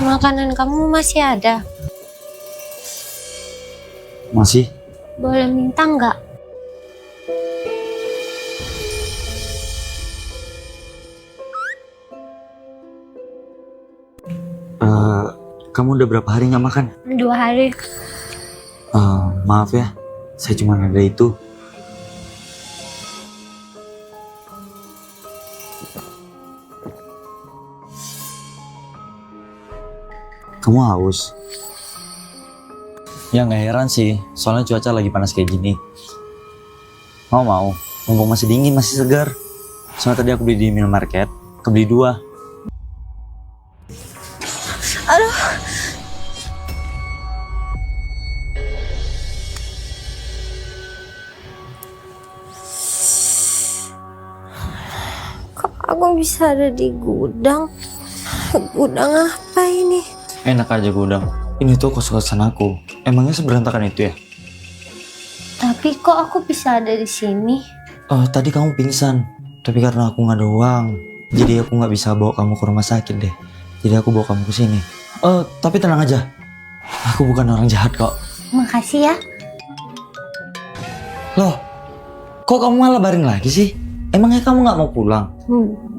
Makanan kamu masih ada? Masih? Boleh minta nggak? Kamu udah berapa hari nggak makan? 2 hari. Maaf ya, saya cuma ada itu. Kamu haus? Ya nggak heran sih, soalnya cuaca lagi panas kayak gini. Mau, mumpung masih dingin, masih segar. Soalnya tadi aku beli di minimarket, kebeli 2. Aduh. Kok aku bisa ada di gudang? Gudang apa ini? Enak aja gudang. Ini tuh kos-kosan aku. Emangnya seberantakan itu ya? Tapi kok aku bisa ada di sini? Tadi kamu pingsan. Tapi karena aku nggak ada uang, jadi aku nggak bisa bawa kamu ke rumah sakit deh. Jadi aku bawa kamu ke sini. Tapi tenang aja. Aku bukan orang jahat kok. Makasih ya. Loh, kok kamu malah baring lagi sih? Emangnya kamu nggak mau pulang?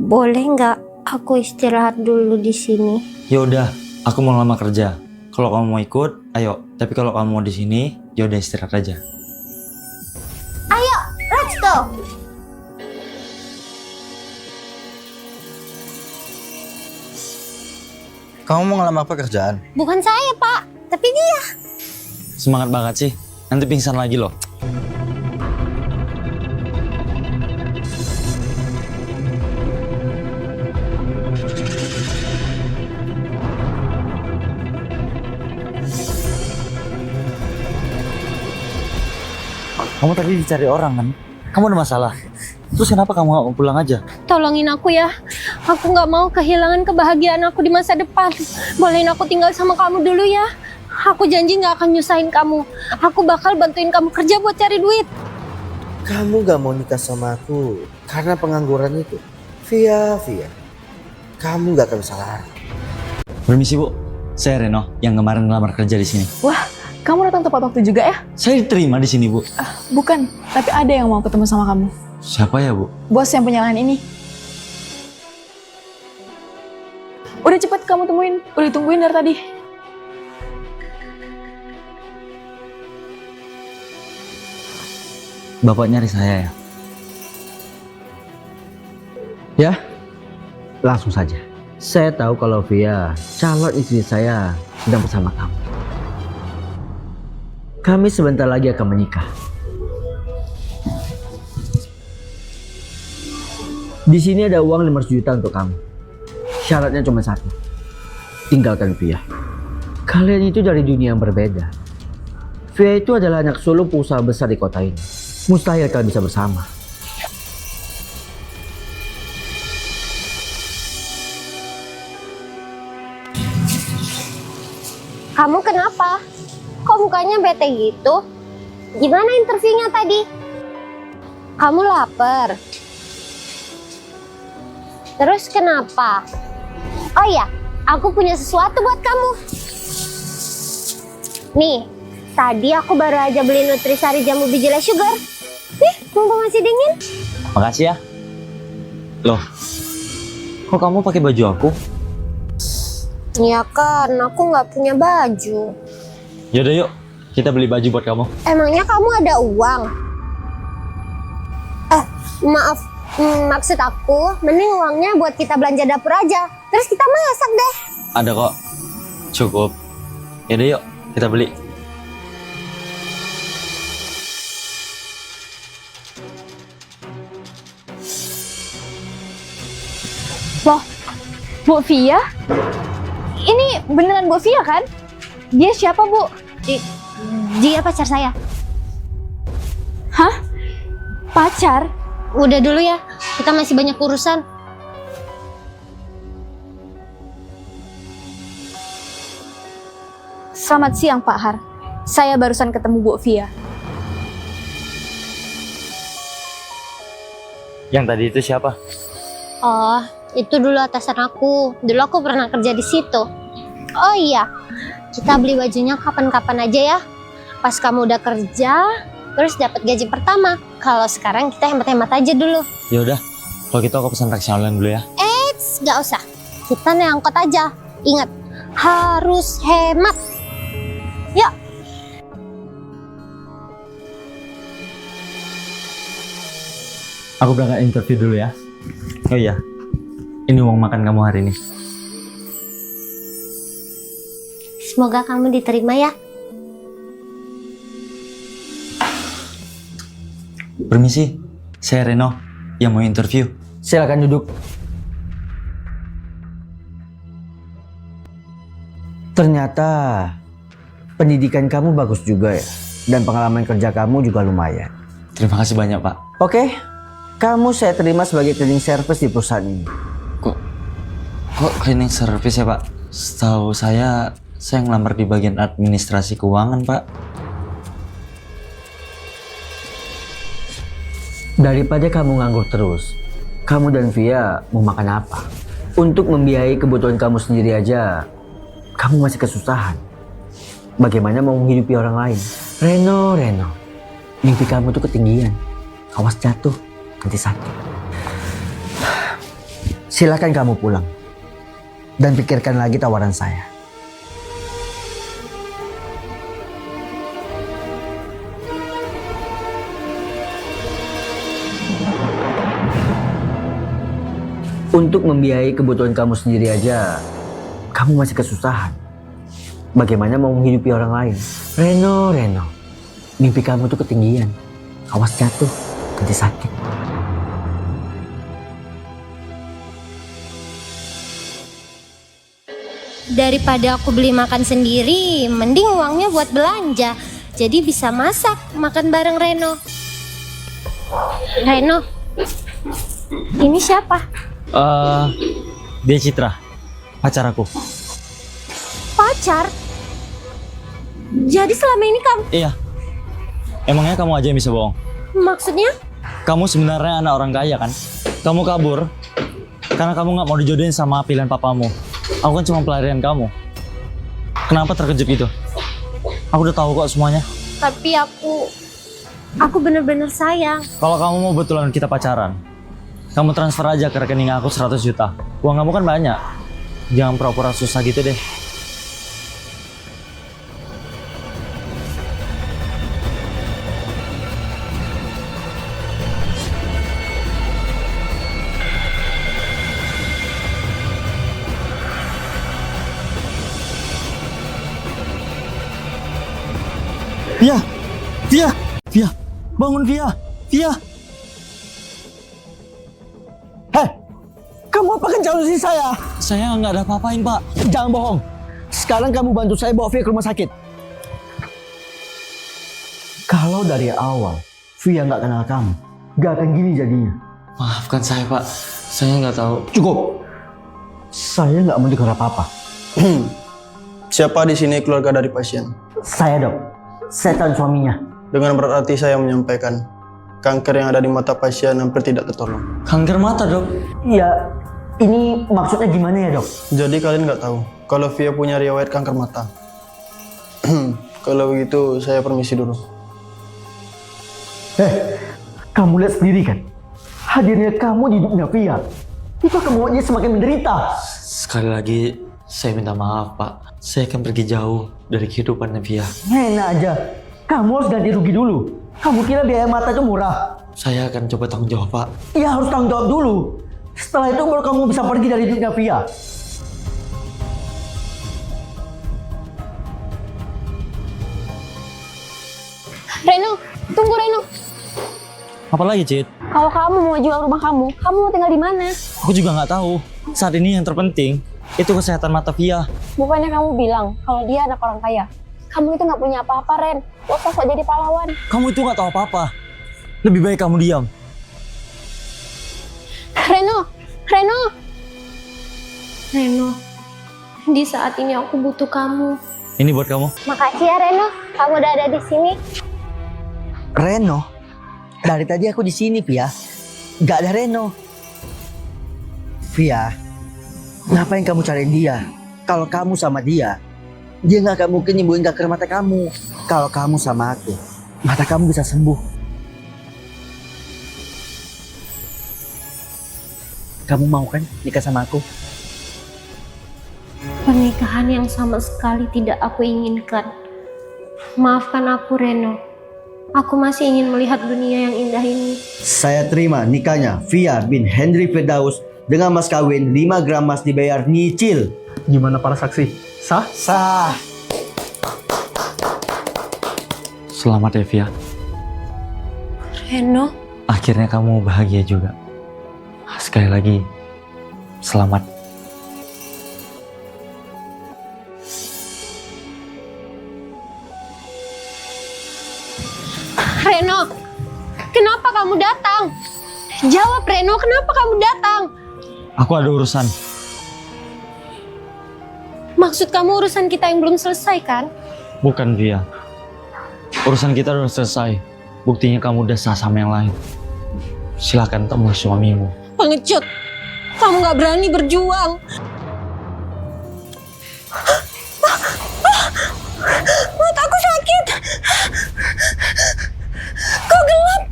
Boleh nggak aku istirahat dulu di sini? Yaudah, aku mau lama kerja. Kalau kamu mau ikut, ayo. Tapi kalau kamu mau di sini, yaudah istirahat aja. Ayo, let's go. Kamu mau ngelamar pekerjaan? Bukan saya, Pak, tapi dia. Semangat banget sih. Nanti pingsan lagi loh. Kamu tadi dicari orang kan? Kamu ada masalah? Terus kenapa kamu gak mau pulang aja? Tolongin aku ya. Aku nggak mau kehilangan kebahagiaan aku di masa depan. Bolehin aku tinggal sama kamu dulu ya. Aku janji nggak akan nyusahin kamu. Aku bakal bantuin kamu kerja buat cari duit. Kamu gak mau nikah sama aku karena pengangguran itu? Via, kamu gak akan salah. Permisi Bu, saya Reno yang kemarin ngelamar kerja di sini. Wah, kamu datang tepat waktu juga ya? Saya diterima di sini Bu. Bukan, tapi ada yang mau ketemu sama kamu. Siapa ya Bu? Bos yang punya lahan ini. Udah cepet kamu temuin, udah ditungguin dari tadi. Bapak nyari saya ya? Ya, langsung saja. Saya tahu kalau Via, calon istri saya, sedang bersama kamu. Kami sebentar lagi akan menikah. Di sini ada uang 500 juta untuk kamu. Syaratnya cuma satu. Tinggalkan Via. Kalian itu dari dunia yang berbeda. Via itu adalah anak sulung pengusaha besar di kota ini. Mustahil kalian bisa bersama. Kamu kenapa? Kok mukanya bete gitu? Gimana interviewnya tadi? Kamu lapar? Terus kenapa? Oh iya, aku punya sesuatu buat kamu. Nih, tadi aku baru aja beli Nutrisari Jamu Biji Less Sugar. Nih, mumpung masih dingin. Makasih ya. Loh, kok kamu pakai baju aku? Ya kan, aku nggak punya baju. Yaudah yuk, kita beli baju buat kamu. Emangnya kamu ada uang? Maaf, maksud aku, mending uangnya buat kita belanja dapur aja. Terus kita masak deh. Ada kok, cukup. Yaudah yuk, kita beli. Loh, Bu Via? Ini beneran Bu Via kan? Dia siapa, Bu? Dia pacar saya. Hah? Pacar? Udah dulu ya, kita masih banyak urusan. Selamat siang, Pak Har. Saya barusan ketemu Bu Via. Yang tadi itu siapa? Oh, itu dulu atasan aku. Dulu aku pernah kerja di situ. Oh iya, kita beli bajunya kapan-kapan aja ya. Pas kamu udah kerja, terus dapat gaji pertama. Kalau sekarang kita hemat-hemat aja dulu. Ya udah, kalau gitu aku pesan taksi online dulu ya. Eits, gak usah. Kita naik angkot aja. Ingat, harus hemat. Yuk. Aku berangkat interview dulu ya. Oh iya, ini uang makan kamu hari ini. Semoga kamu diterima ya. Permisi, saya Reno yang mau interview. Silakan duduk. Ternyata pendidikan kamu bagus juga ya. Dan pengalaman kerja kamu juga lumayan. Terima kasih banyak, Pak. Oke, kamu saya terima sebagai cleaning service di perusahaan ini. Kok cleaning service ya, Pak? Setahu saya ngelamar di bagian administrasi keuangan, Pak. Daripada kamu nganggur terus, kamu dan Via mau makan apa? Untuk membiayai kebutuhan kamu sendiri aja, kamu masih kesusahan. Bagaimana mau menghidupi orang lain? Reno, mimpi kamu tuh ketinggian. Awas jatuh, nanti sakit. Silakan kamu pulang. Dan pikirkan lagi tawaran saya. Untuk membiayai kebutuhan kamu sendiri aja, kamu masih kesusahan. Bagaimana mau menghidupi orang lain? Reno, mimpi kamu tuh ketinggian. Awas jatuh, nanti sakit. Daripada aku beli makan sendiri, mending uangnya buat belanja. Jadi bisa masak, makan bareng Reno. Reno, ini siapa? Dia Citra, pacar aku. Pacar? Jadi selama ini kamu... Iya. Emangnya kamu aja yang bisa bohong? Maksudnya? Kamu sebenarnya anak orang kaya kan? Kamu kabur karena kamu nggak mau dijodohin sama pilihan papamu. Aku kan cuma pelarian kamu. Kenapa terkejut gitu? Aku udah tahu kok semuanya. Tapi aku bener-bener sayang. Kalau kamu mau betulan kita pacaran, kamu transfer aja ke rekening aku 100 juta. Uang kamu kan banyak. Jangan pura-pura susah gitu deh. Via, bangun Via. Hei, kamu apa kencang sih saya? Saya nggak ada apa-apain, Pak. Jangan bohong. Sekarang kamu bantu saya bawa Via ke rumah sakit. Kalau dari awal Via nggak kenal kamu, nggak akan gini jadinya. Maafkan saya, Pak. Saya nggak tahu. Cukup. Saya nggak mau dengar apa-apa. Siapa di sini keluarga dari pasien? Saya dok. Saya calon suaminya. Dengan berat hati saya menyampaikan, kanker yang ada di mata pasien hampir tidak tertolong. Kanker mata, Dok. Ya, ini maksudnya gimana ya dok? Jadi kalian nggak tahu kalau Via punya riwayat kanker mata. Kalau begitu saya permisi dulu. Kamu lihat sendiri kan? Hadirnya kamu di dunia Via itu akan membuat dia semakin menderita. Sekali lagi, saya minta maaf, Pak. Saya akan pergi jauh dari kehidupan Via. Enak aja. Kamu harus ganti rugi dulu. Kamu kira biaya mata itu murah? Saya akan coba tanggung jawab, Pak. Ya harus tanggung jawab dulu. Setelah itu baru kamu bisa pergi dari dunia Via. Reno, tunggu Reno. Apa lagi, Cid? Kalau kamu mau jual rumah kamu mau tinggal di mana? Aku juga nggak tahu. Saat ini yang terpenting itu kesehatan mata Via. Bukannya kamu bilang kalau dia anak orang kaya? Kamu itu nggak punya apa-apa, Ren. Gak usah sok jadi pahlawan. Kamu itu nggak tahu apa-apa. Lebih baik kamu diam. Reno, di saat ini aku butuh kamu. Ini buat kamu. Makasih ya Reno, kamu udah ada di sini. Reno? Dari tadi aku di sini, Via. Gak ada Reno. Via, ngapain kamu cariin dia? Kalau kamu sama dia nggak akan mungkin nyembuhin kanker mata kamu. Kalau kamu sama aku, mata kamu bisa sembuh. Kamu mau kan nikah sama aku? Pernikahan yang sama sekali tidak aku inginkan. Maafkan aku, Reno. Aku masih ingin melihat dunia yang indah ini. Saya terima nikahnya Via bin Henry Firdaus dengan mas kawin 5 gram emas dibayar nyicil. Gimana para saksi? Sah? Sah. Selamat ya, Via. Reno, Akhirnya kamu bahagia juga. Sekali lagi, selamat. Reno, kenapa kamu datang? Jawab, Reno, kenapa kamu datang? Aku ada urusan. Maksud kamu urusan kita yang belum selesai, kan? Bukan, Via. Urusan kita udah selesai. Buktinya kamu udah sah sama yang lain. Silakan temui suamimu. Pengecut, kamu gak berani berjuang. Mataku sakit. Kok gelap?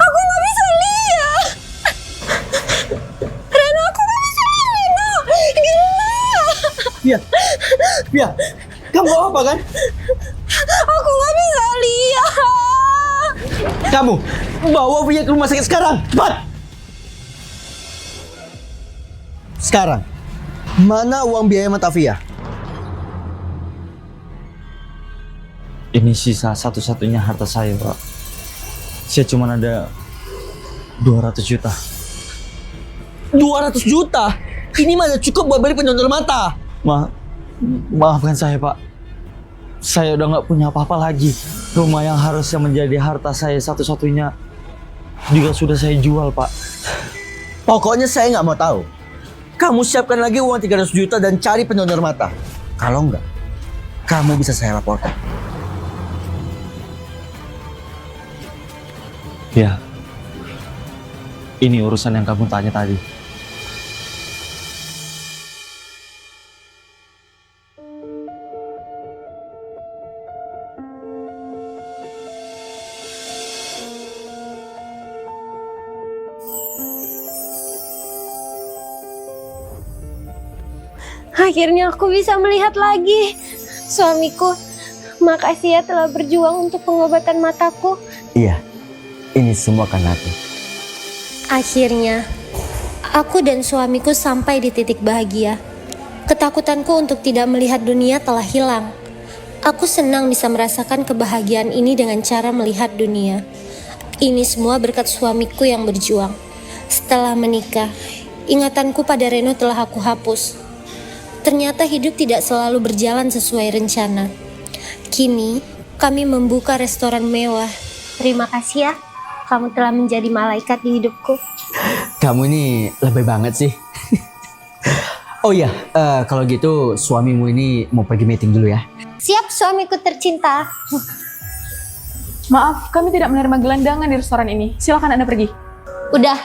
Aku gak bisa lihat. Reno, aku gak bisa lihat, Reno. Gelap. Via, kamu apa kan? Aku gak bisa lihat. Kamu bawa Via ke rumah sakit sekarang, cepat! Sekarang, mana uang biaya mata Via? Ini sisa satu-satunya harta saya, Pak. Saya cuma ada 200 juta. 200 juta? Ini mana cukup buat beli pendonor mata? Maafkan saya, Pak. Saya udah nggak punya apa-apa lagi. Rumah yang harusnya menjadi harta saya satu-satunya juga sudah saya jual, Pak. Pokoknya saya nggak mau tahu. Kamu siapkan lagi uang 300 juta dan cari pendonor mata. Kalau enggak, kamu bisa saya laporkan. Ya, ini urusan yang kamu tanya tadi. Akhirnya aku bisa melihat lagi. Suamiku, makasih ya telah berjuang untuk pengobatan mataku. Iya, ini semua karena aku. Akhirnya, aku dan suamiku sampai di titik bahagia. Ketakutanku untuk tidak melihat dunia telah hilang. Aku senang bisa merasakan kebahagiaan ini dengan cara melihat dunia. Ini semua berkat suamiku yang berjuang. Setelah menikah, ingatanku pada Reno telah aku hapus. Ternyata hidup tidak selalu berjalan sesuai rencana. Kini, kami membuka restoran mewah. Terima kasih ya, kamu telah menjadi malaikat di hidupku. Kamu ini lebih banget sih. Oh iya, kalau gitu suamimu ini mau pergi meeting dulu ya. Siap, suamiku tercinta. Maaf, kami tidak menerima gelandangan di restoran ini. Silakan Anda pergi. Udah,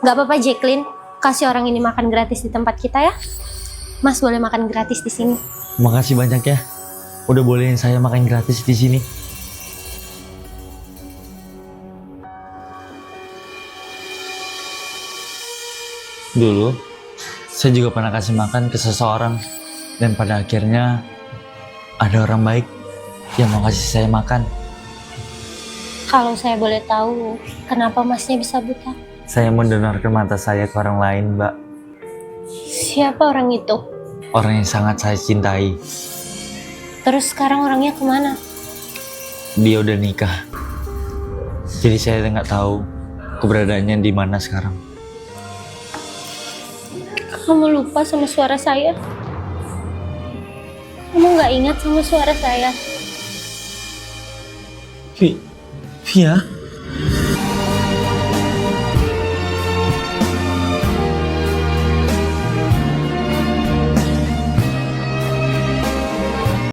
gak apa-apa Jacqueline. Kasih orang ini makan gratis di tempat kita ya. Mas boleh makan gratis di sini. Makasih banyak ya. Udah bolehin saya makan gratis di sini. Dulu, saya juga pernah kasih makan ke seseorang. Dan pada akhirnya, ada orang baik yang mau kasih saya makan. Kalau saya boleh tahu, kenapa masnya bisa buta? Saya mendonorkan mata saya ke orang lain, Mbak. Siapa orang itu? Orang yang sangat saya cintai. Terus sekarang orangnya kemana? Dia udah nikah. Jadi saya nggak tahu keberadaannya di mana sekarang. Kamu lupa sama suara saya? Kamu nggak ingat sama suara saya? Via?